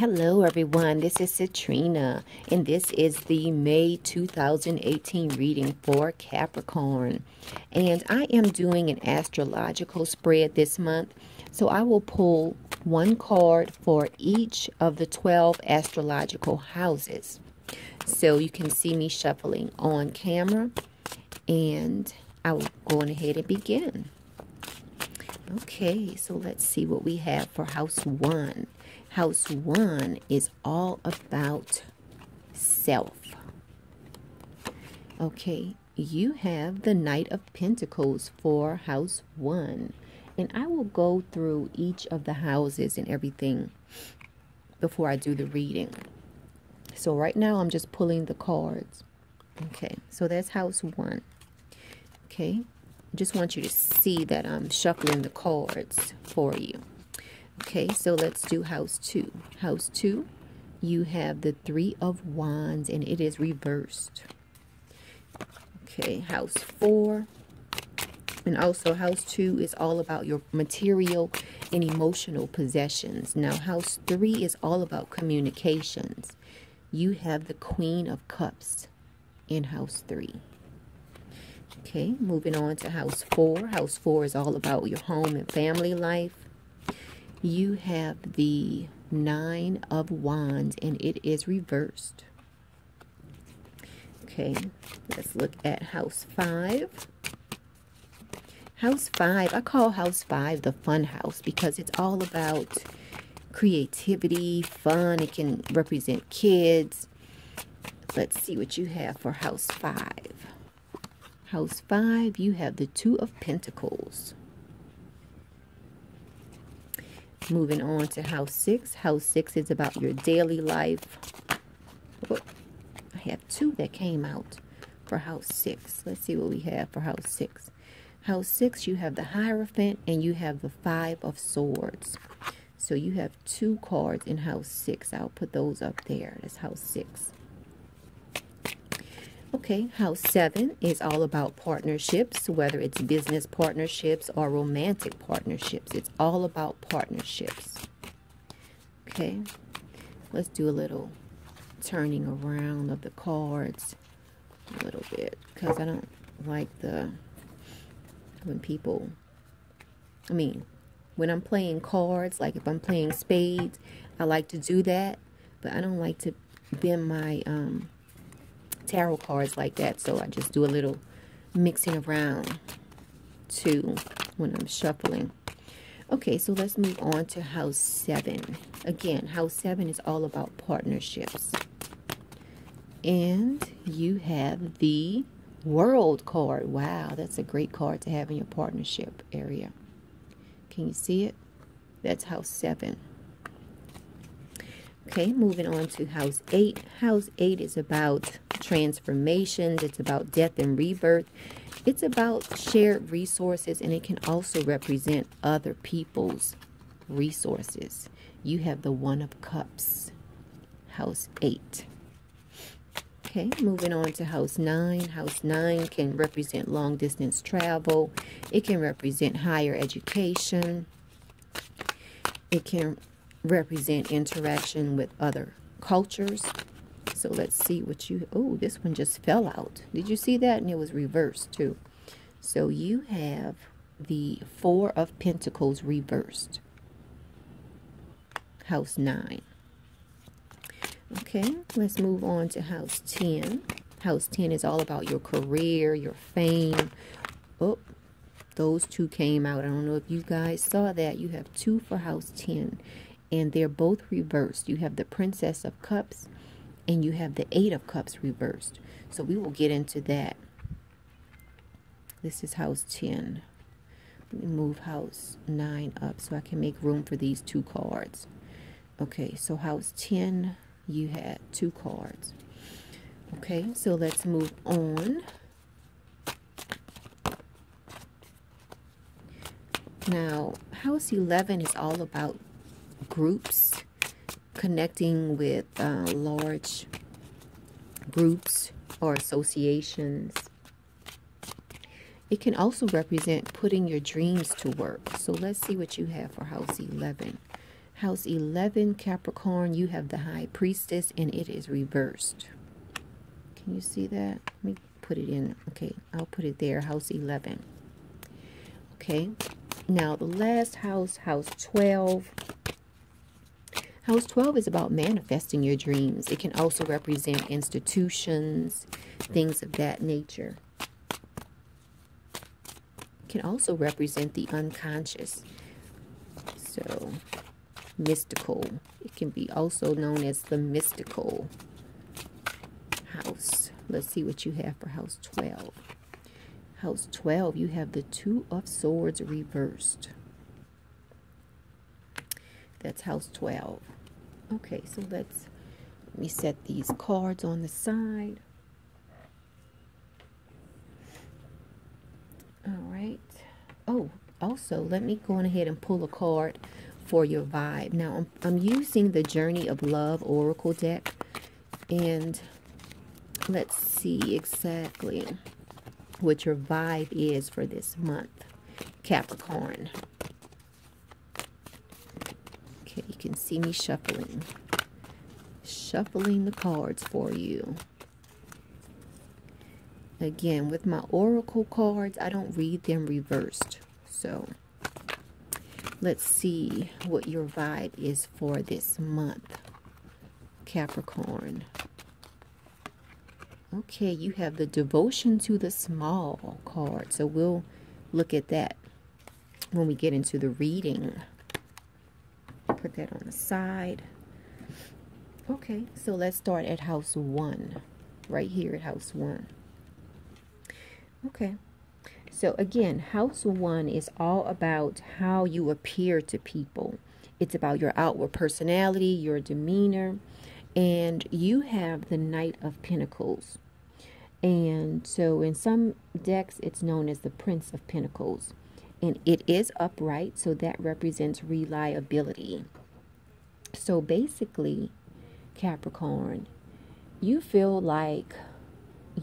Hello everyone, this is Citrina, and this is the May 2018 reading for Capricorn. And I am doing an astrological spread this month, so I will pull one card for each of the 12 astrological houses. So you can see me shuffling on camera, and I will go on ahead and begin. Okay, so let's see what we have for House 1. House 1 is all about self. Okay, you have the Knight of Pentacles for House 1. And I will go through each of the houses and everything before I do the reading. So right now I'm just pulling the cards. Okay, so that's House 1. Okay, I just want you to see that I'm shuffling the cards for you. Okay, so let's do House 2. House 2, you have the Three of Wands, and it is reversed. Okay, House 4. And also, House 2 is all about your material and emotional possessions. Now, House 3 is all about communications. You have the Queen of Cups in House 3. Okay, moving on to House 4. House 4 is all about your home and family life. You have the Nine of Wands, and it is reversed. Okay, let's look at House 5. House 5, I call House 5 the fun house because it's all about creativity, fun. It can represent kids. Let's see what you have for House 5. House 5, you have the Two of Pentacles. Moving on to House 6. House 6 is about your daily life. Oh, I have two that came out for House 6. Let's see what we have for House 6. House 6, you have the Hierophant and you have the Five of Swords. So you have two cards in House 6. I'll put those up there. That's House 6. Okay, House 7 is all about partnerships, whether it's business partnerships or romantic partnerships. It's all about partnerships. Okay, let's do a little turning around of the cards a little bit because I don't like when people, when I'm playing cards, like if I'm playing spades, I like to do that, but I don't like to bend my tarot cards like that, so I just do a little mixing around too when I'm shuffling. Okay, so let's move on to House 7. Again, House 7 is all about partnerships. And you have the World card. Wow, that's a great card to have in your partnership area. Can you see it? That's House 7. Okay, moving on to House 8. House 8 is about transformations. It's about death and rebirth. It's about shared resources, and it can also represent other people's resources. You have the One of Cups, House 8. Okay, moving on to House 9. House 9 can represent long-distance travel. It can represent higher education. It can represent interaction with other cultures. So let's see what you, oh, this one just fell out. Did you see that? And it was reversed too. So you have the Four of Pentacles reversed. House 9. Okay, let's move on to House 10. House 10 is all about your career, your fame. Oh, those two came out. I don't know if you guys saw that. You have two for House 10. And they're both reversed. You have the Princess of Cups and you have the Eight of Cups reversed. So we will get into that. This is House 10. Let me move House 9 up so I can make room for these two cards. Okay, so House 10, you had two cards. Okay, so let's move on. Now, House 11 is all about groups, connecting with large groups or associations. It can also represent putting your dreams to work. So let's see what you have for House 11. House 11, Capricorn, you have the High Priestess, and it is reversed. Can you see that? Let me put it in. Okay, I'll put it there, House 11. Okay, now the last house, House 12. House 12 is about manifesting your dreams. It can also represent institutions, things of that nature. It can also represent the unconscious. So, mystical. It can be also known as the mystical house. Let's see what you have for House 12. House 12, you have the Two of Swords reversed. That's House 12. Okay, so let me set these cards on the side. All right. Oh, also, let me go on ahead and pull a card for your vibe. Now, I'm using the Journey of Love Oracle deck. And let's see exactly what your vibe is for this month, Capricorn. Okay, you can see me shuffling the cards for you. Again, with my oracle cards, I don't read them reversed. So, let's see what your vibe is for this month, Capricorn. Okay, you have the Devotion to the Small card. So, we'll look at that when we get into the reading. Put that on the side. Okay, so let's start at House 1. Right here at House 1. Okay, so again, House 1 is all about how you appear to people. It's about your outward personality, your demeanor, and you have the Knight of Pentacles. And so in some decks, it's known as the Prince of Pentacles. And it is upright, so that represents reliability. So basically, Capricorn, you feel like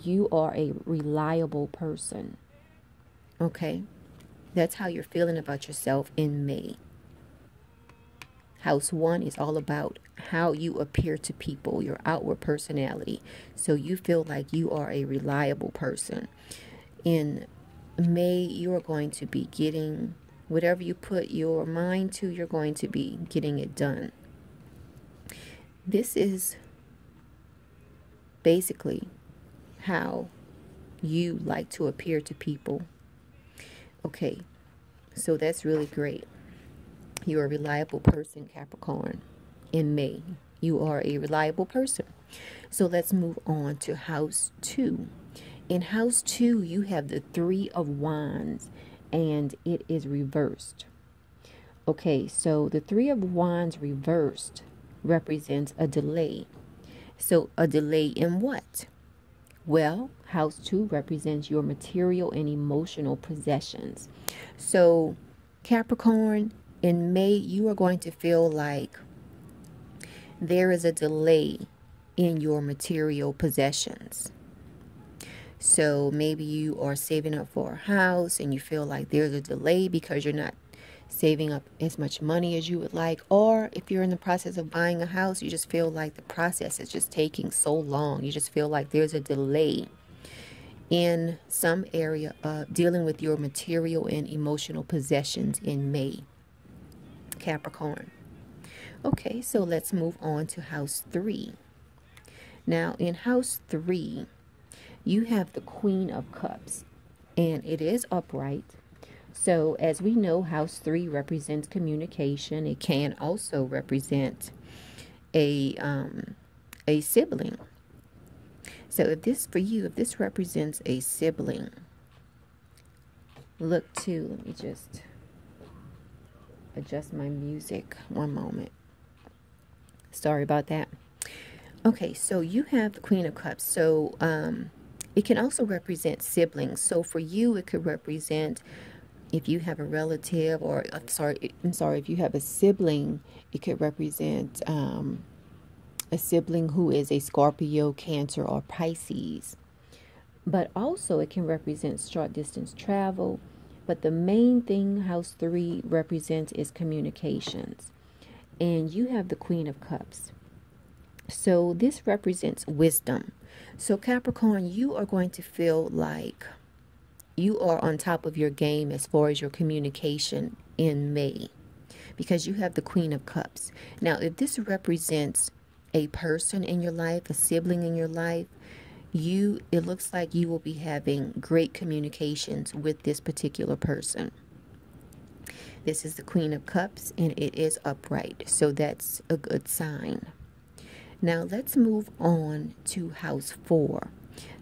you are a reliable person. Okay? That's how you're feeling about yourself in May. House 1 is all about how you appear to people, your outward personality. So you feel like you are a reliable person. In May, you are going to be getting whatever you put your mind to, you're going to be getting it done. This is basically how you like to appear to people. Okay, so that's really great. You're a reliable person, Capricorn. In May, you are a reliable person. So let's move on to House 2. In House 2, you have the Three of Wands, and it is reversed. Okay, so the Three of Wands reversed represents a delay. So a delay in what? Well, House 2 represents your material and emotional possessions. So, Capricorn, in May, you are going to feel like there is a delay in your material possessions. So maybe you are saving up for a house and you feel like there's a delay because you're not saving up as much money as you would like. Or if you're in the process of buying a house, you just feel like the process is just taking so long. You just feel like there's a delay in some area of dealing with your material and emotional possessions in May, Capricorn. Okay, so let's move on to House 3. Now, in House 3, you have the Queen of Cups, and it is upright. So, as we know, House 3 represents communication. It can also represent a sibling. So, if this for you, if this represents a sibling, look to, let me just adjust my music one moment. Sorry about that. Okay, so you have the Queen of Cups. So, it can also represent siblings. So, for you, it could represent if you have a relative, or I'm sorry, if you have a sibling, it could represent a sibling who is a Scorpio, Cancer, or Pisces. But also it can represent short distance travel. But the main thing House 3 represents is communications. and you have the Queen of Cups. So this represents wisdom. So Capricorn, you are going to feel like you are on top of your game as far as your communication in May, because you have the Queen of Cups. Now, if this represents a person in your life, a sibling in your life, it looks like you will be having great communications with this particular person. This is the Queen of Cups, and it is upright, so that's a good sign. Now let's move on to house 4.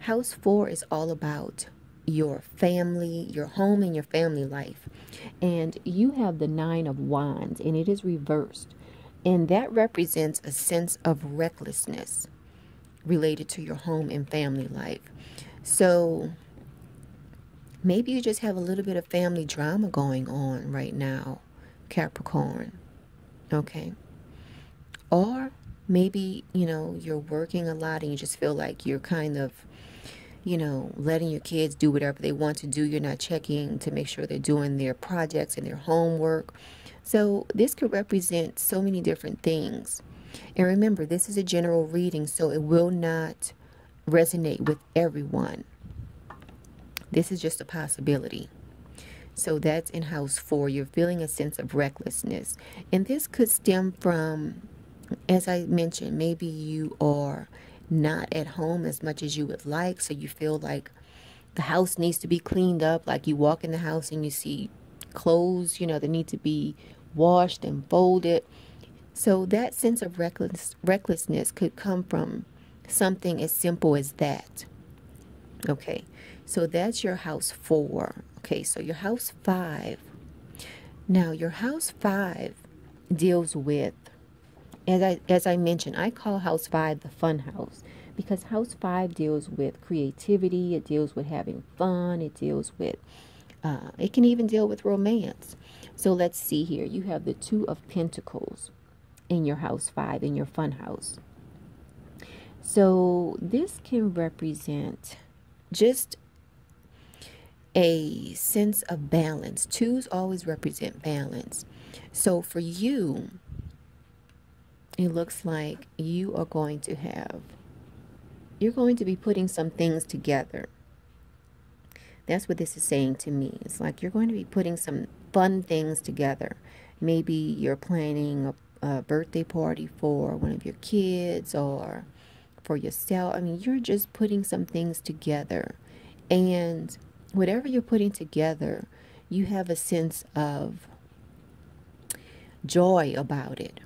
House 4 is all about your family, your home, and your family life. And you have the 9 of Wands, and it is reversed. And that represents a sense of recklessness related to your home and family life. So maybe you just have a little bit of family drama going on right now, Capricorn. Okay. Or maybe, you're working a lot and you just feel like you're kind of, letting your kids do whatever they want to do. You're not checking to make sure they're doing their projects and their homework. So this could represent so many different things. And remember, this is a general reading, so it will not resonate with everyone. This is just a possibility. So that's in house 4. You're feeling a sense of recklessness. And this could stem from, as I mentioned, maybe you are not at home as much as you would like. So you feel like the house needs to be cleaned up. Like you walk in the house and you see clothes, that need to be washed and folded. So that sense of recklessness could come from something as simple as that. Okay, so that's your house 4. Okay, so your house 5. Now, your house 5 deals with, as I mentioned, I call house 5 the fun house, because house 5 deals with creativity. It deals with having fun. It deals with, it can even deal with romance. So let's see here. You have the 2 of Pentacles in your house 5, in your fun house. So this can represent just a sense of balance. 2s always represent balance. So for you, it looks like you're going to be putting some things together. That's what this is saying to me. It's like you're going to be putting some fun things together. Maybe you're planning a birthday party for one of your kids or for yourself. I mean, you're just putting some things together. And whatever you're putting together, you have a sense of joy about it.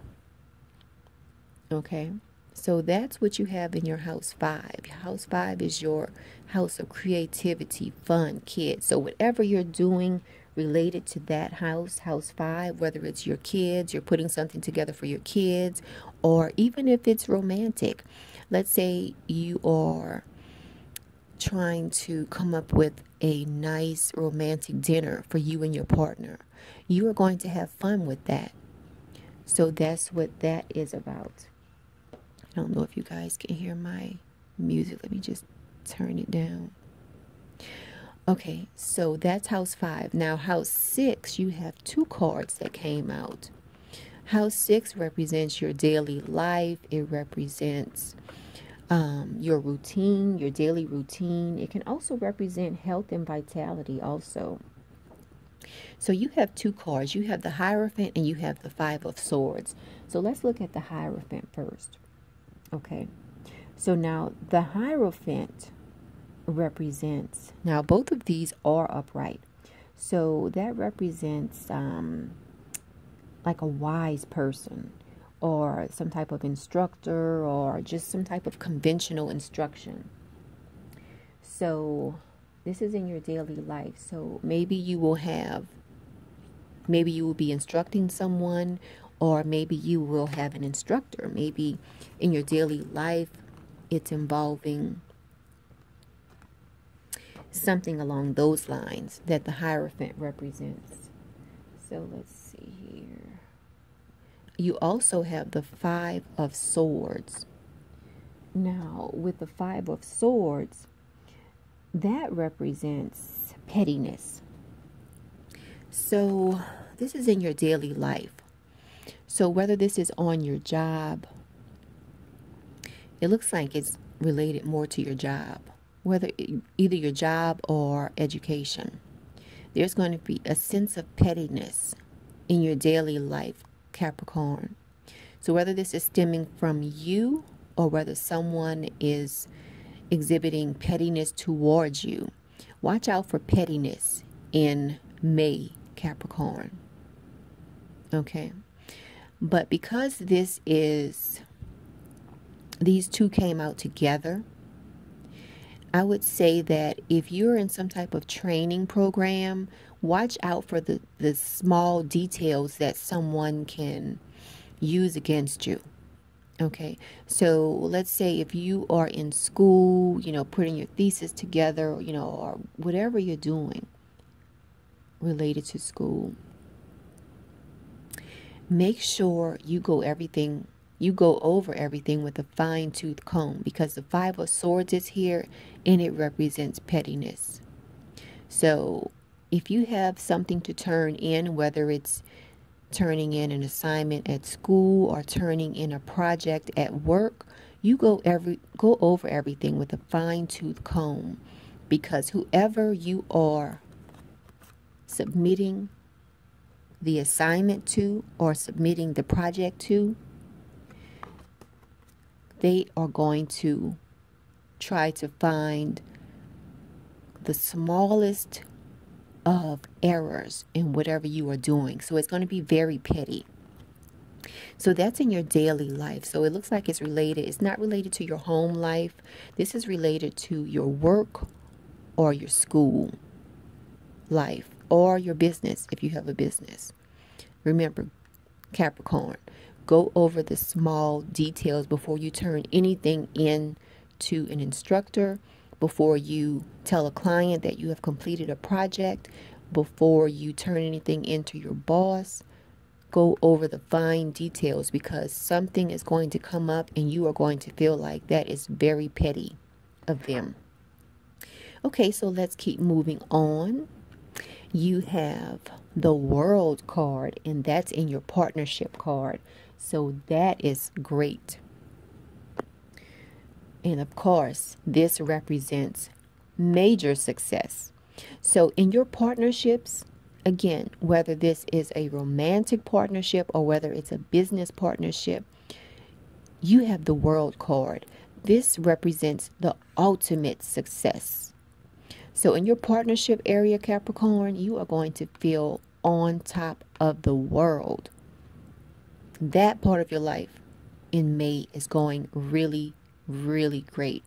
Okay? So that's what you have in your house 5. House 5 is your house of creativity, fun, kids. So whatever you're doing related to that house, house 5, whether it's your kids, you're putting something together for your kids, or even if it's romantic. Let's say you are trying to come up with a nice romantic dinner for you and your partner. You are going to have fun with that. So that's what that is about. I don't know if you guys can hear my music. Let me just turn it down. Okay, so that's house 5. Now, house 6, you have 2 cards that came out. House 6 represents your daily life. It represents your routine, your daily routine. It can also represent health and vitality also. So you have 2 cards. You have the Hierophant and you have the 5 of Swords. So let's look at the Hierophant first. Okay, so now the Hierophant represents, now both of these are upright, so that represents like a wise person or some type of instructor or just some type of conventional instruction. So this is in your daily life. So maybe you will be instructing someone, or maybe you will have an instructor. Maybe in your daily life, it's involving something along those lines that the Hierophant represents. So let's see here. You also have the 5 of Swords. Now, with the 5 of Swords, that represents pettiness. So this is in your daily life. So whether this is on your job, it looks like it's related more to your job, either your job or education. There's going to be a sense of pettiness in your daily life, Capricorn. So whether this is stemming from you or whether someone is exhibiting pettiness towards you, watch out for pettiness in May, Capricorn. Okay. But because these two came out together, I would say that if you're in some type of training program, watch out for the small details that someone can use against you. Okay, so let's say if you are in school, putting your thesis together, or whatever you're doing related to school, make sure you go over everything with a fine-tooth comb, because the Five of Swords is here and it represents pettiness. So if you have something to turn in, whether it's turning in an assignment at school or turning in a project at work, you go over everything with a fine-tooth comb, because whoever you are submitting the assignment to or submitting the project to, they are going to try to find the smallest of errors in whatever you are doing. So it's going to be very petty. So that's in your daily life. So it looks like it's related. It's not related to your home life. This is related to your work or your school life or your business if you have a business. Remember, Capricorn, go over the small details before you turn anything in to an instructor, before you tell a client that you have completed a project, before you turn anything into your boss. Go over the fine details, because something is going to come up and you are going to feel like that is very petty of them. Okay, so let's keep moving on. You have the World card, and that's in your partnership card. So that is great. And of course, this represents major success. So in your partnerships, again, whether this is a romantic partnership or whether it's a business partnership, you have the World card. This represents the ultimate success. So in your partnership area, Capricorn, you are going to feel on top of the world. That part of your life in May is going really, really great.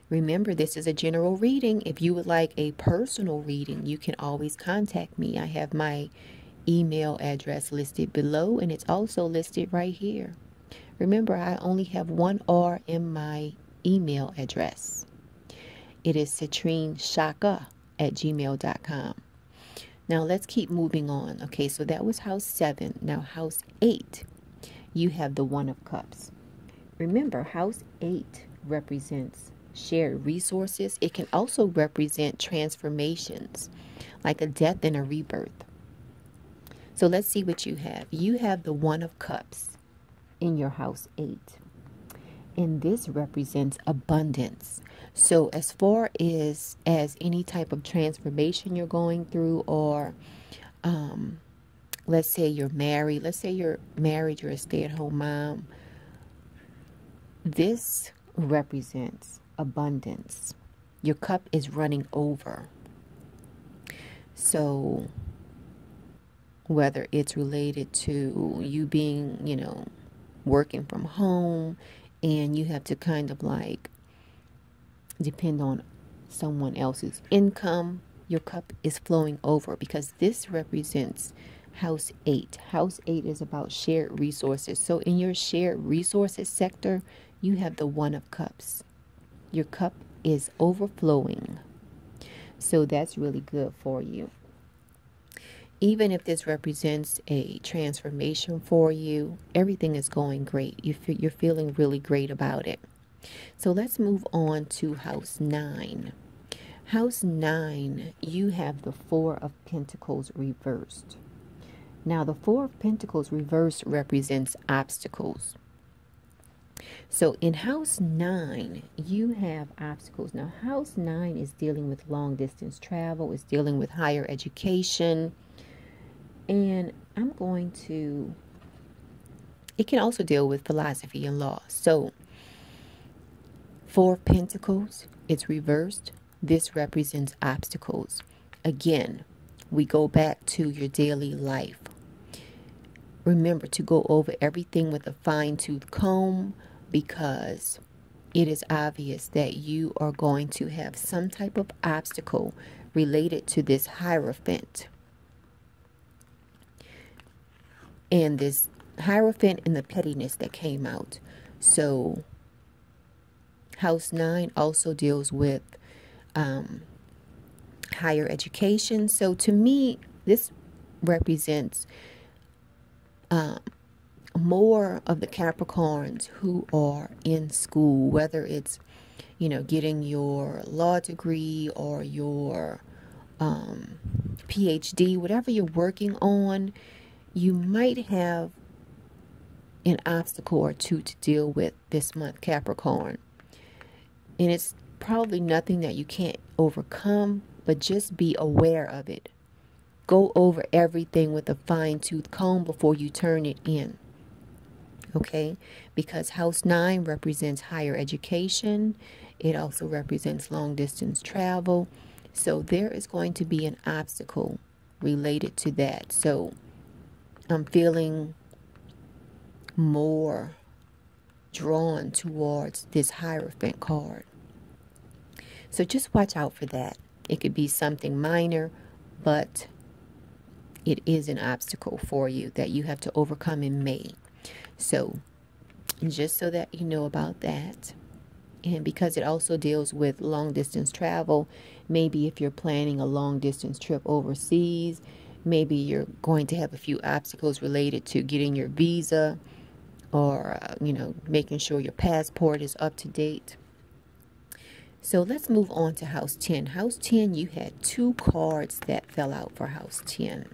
Remember, this is a general reading. If you would like a personal reading, you can always contact me. I have my email address listed below, and it's also listed right here. Remember, I only have one R in my email address. It is citrinechaka@gmail.com. Now let's keep moving on. Okay, so that was house 7. Now house 8, you have the One of Cups. Remember, house 8 represents shared resources. It can also represent transformations, like a death and a rebirth. So let's see what you have. You have the One of Cups in your house 8. And this represents abundance. So as far as any type of transformation you're going through, or let's say you're married, you're a stay-at-home mom, this represents abundance. Your cup is running over. So whether it's related to you being, working from home, and you have to kind of like depend on someone else's income, your cup is flowing over, because this represents house 8. House 8 is about shared resources. So in your shared resources sector, you have the One of Cups. Your cup is overflowing. So that's really good for you. Even if this represents a transformation for you, everything is going great. You're feeling really great about it. So let's move on to house 9. House 9, you have the Four of Pentacles reversed. Now, the Four of Pentacles reverse represents obstacles. So in house 9, you have obstacles. Now, house 9 is dealing with long distance travel, it's dealing with higher education. And it can also deal with philosophy and law. So, Four of Pentacles, it's reversed. This represents obstacles. Again, we go back to your daily life. Remember to go over everything with a fine-tooth comb, because it is obvious that you are going to have some type of obstacle related to this Hierophant. And this Hierophant and the pettiness that came out. So house 9 also deals with higher education. So to me, this represents more of the Capricorns who are in school, whether it's, getting your law degree or your PhD, whatever you're working on. You might have an obstacle or two to deal with this month, Capricorn. And it's probably nothing that you can't overcome, but just be aware of it. Go over everything with a fine-tooth comb before you turn it in. Okay? Because house 9 represents higher education. It also represents long-distance travel. So there is going to be an obstacle related to that. So I'm feeling more drawn towards this Hierophant card. So just watch out for that. It could be something minor, but it is an obstacle for you that you have to overcome in May. So just so that you know about that. And because it also deals with long distance travel, maybe if you're planning a long distance trip overseas, maybe you're going to have a few obstacles related to getting your visa or, making sure your passport is up to date. So let's move on to house 10. House 10, you had 2 cards that fell out for house 10.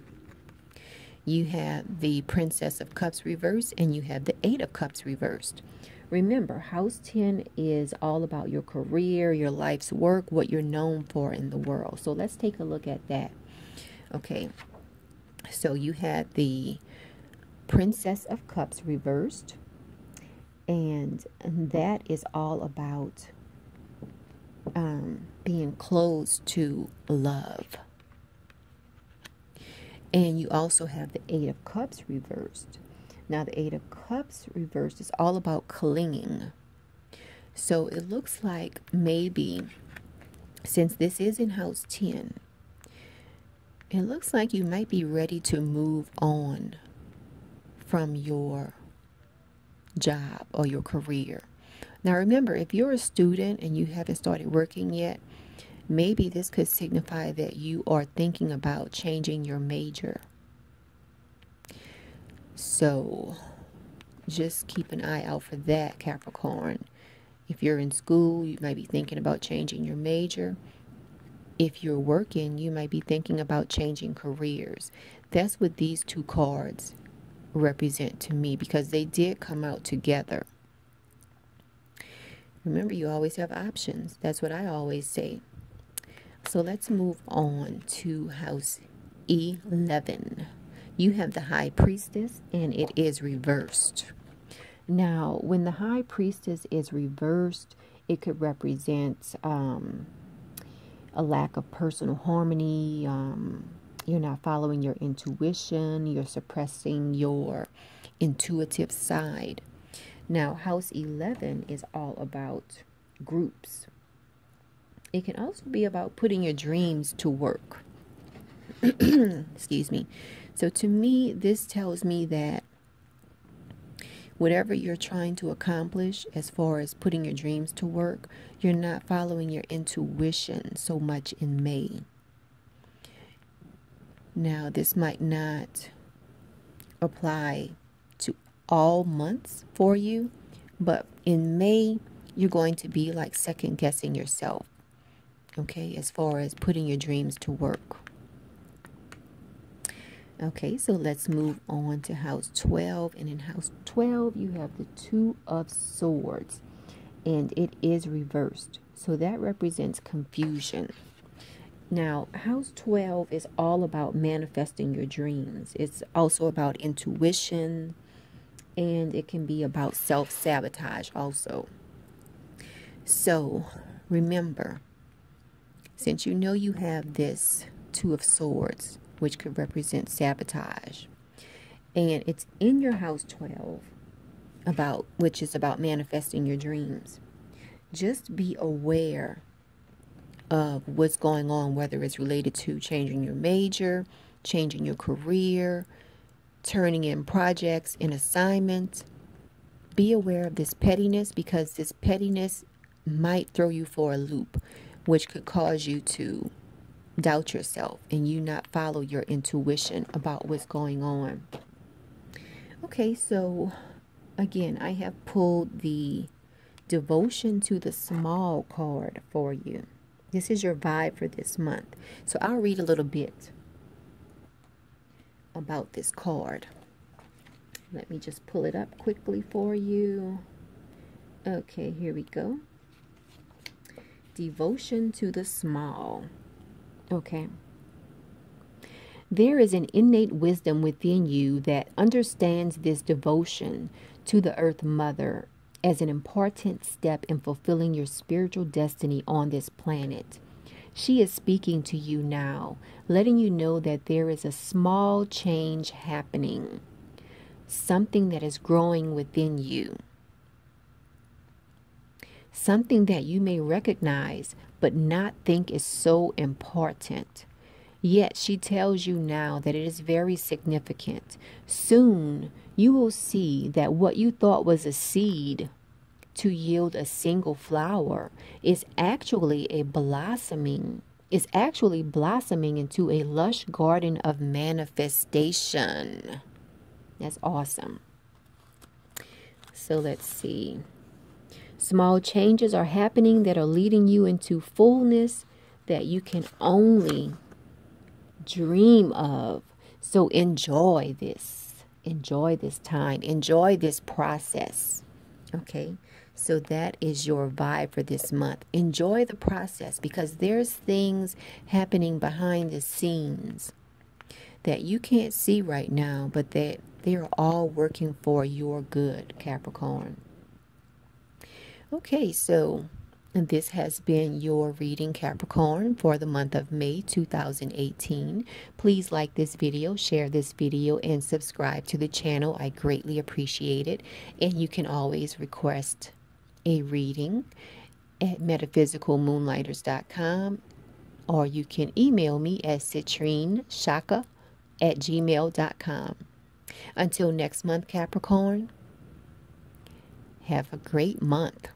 You have the Princess of Cups reversed and you have the 8 of Cups reversed. Remember, house 10 is all about your career, your life's work, what you're known for in the world. So let's take a look at that. Okay. So you had the Princess of Cups reversed, and that is all about being close to love. And you also have the 8 of Cups reversed. Now the 8 of Cups reversed is all about clinging. So it looks like maybe, since this is in house 10, it looks like you might be ready to move on from your job or your career. Now remember, if you're a student and you haven't started working yet, maybe this could signify that you are thinking about changing your major. So just keep an eye out for that, Capricorn. If you're in school, you might be thinking about changing your major. If you're working, you might be thinking about changing careers. That's what these 2 cards represent to me, because they did come out together. Remember, you always have options. That's what I always say. So let's move on to house 11. You have the High Priestess, and it is reversed. Now, when the High Priestess is reversed, it could represent a lack of personal harmony. You're not following your intuition. You're suppressing your intuitive side. Now, house 11 is all about groups. It can also be about putting your dreams to work. Excuse me. So to me, this tells me that whatever you're trying to accomplish as far as putting your dreams to work, you're not following your intuition so much in May. Now, this might not apply to all months for you, but in May, you're going to be like second guessing yourself, okay, as far as putting your dreams to work. Okay, so let's move on to house 12. And in house 12, you have the Two of Swords. And it is reversed. So that represents confusion. Now, house 12 is all about manifesting your dreams. It's also about intuition. And it can be about self-sabotage also. So, remember, since you know you have this Two of Swords, which could represent sabotage, and it's in your house 12, which is about manifesting your dreams, just be aware of what's going on, whether it's related to changing your major, changing your career, turning in projects and assignments. Be aware of this pettiness, because this pettiness might throw you for a loop, which could cause you to doubt yourself and you not follow your intuition about what's going on. Okay, so again, I have pulled the Devotion to the Small card for you. This is your vibe for this month. So I'll read a little bit about this card. Let me just pull it up quickly for you. Okay, here we go. Devotion to the Small. Okay. There is an innate wisdom within you that understands this devotion to the Earth Mother as an important step in fulfilling your spiritual destiny on this planet. She is speaking to you now, letting you know that there is a small change happening, something that is growing within you, something that you may recognize but not think is so important. Yet she tells you now that it is very significant. Soon you will see that what you thought was a seed to yield a single flower is actually blossoming into a lush garden of manifestation. That's awesome. So let's see. Small changes are happening that are leading you into fullness that you can only dream of. So enjoy this. Enjoy this time. Enjoy this process. Okay? So that is your vibe for this month. Enjoy the process, because there's things happening behind the scenes that you can't see right now, but that they're all working for your good, Capricorn. Okay, so this has been your reading, Capricorn, for the month of May 2018. Please like this video, share this video, and subscribe to the channel. I greatly appreciate it. And you can always request a reading at metaphysicalmoonlighters.com, or you can email me at citrinechaka@gmail.com. Until next month, Capricorn, have a great month.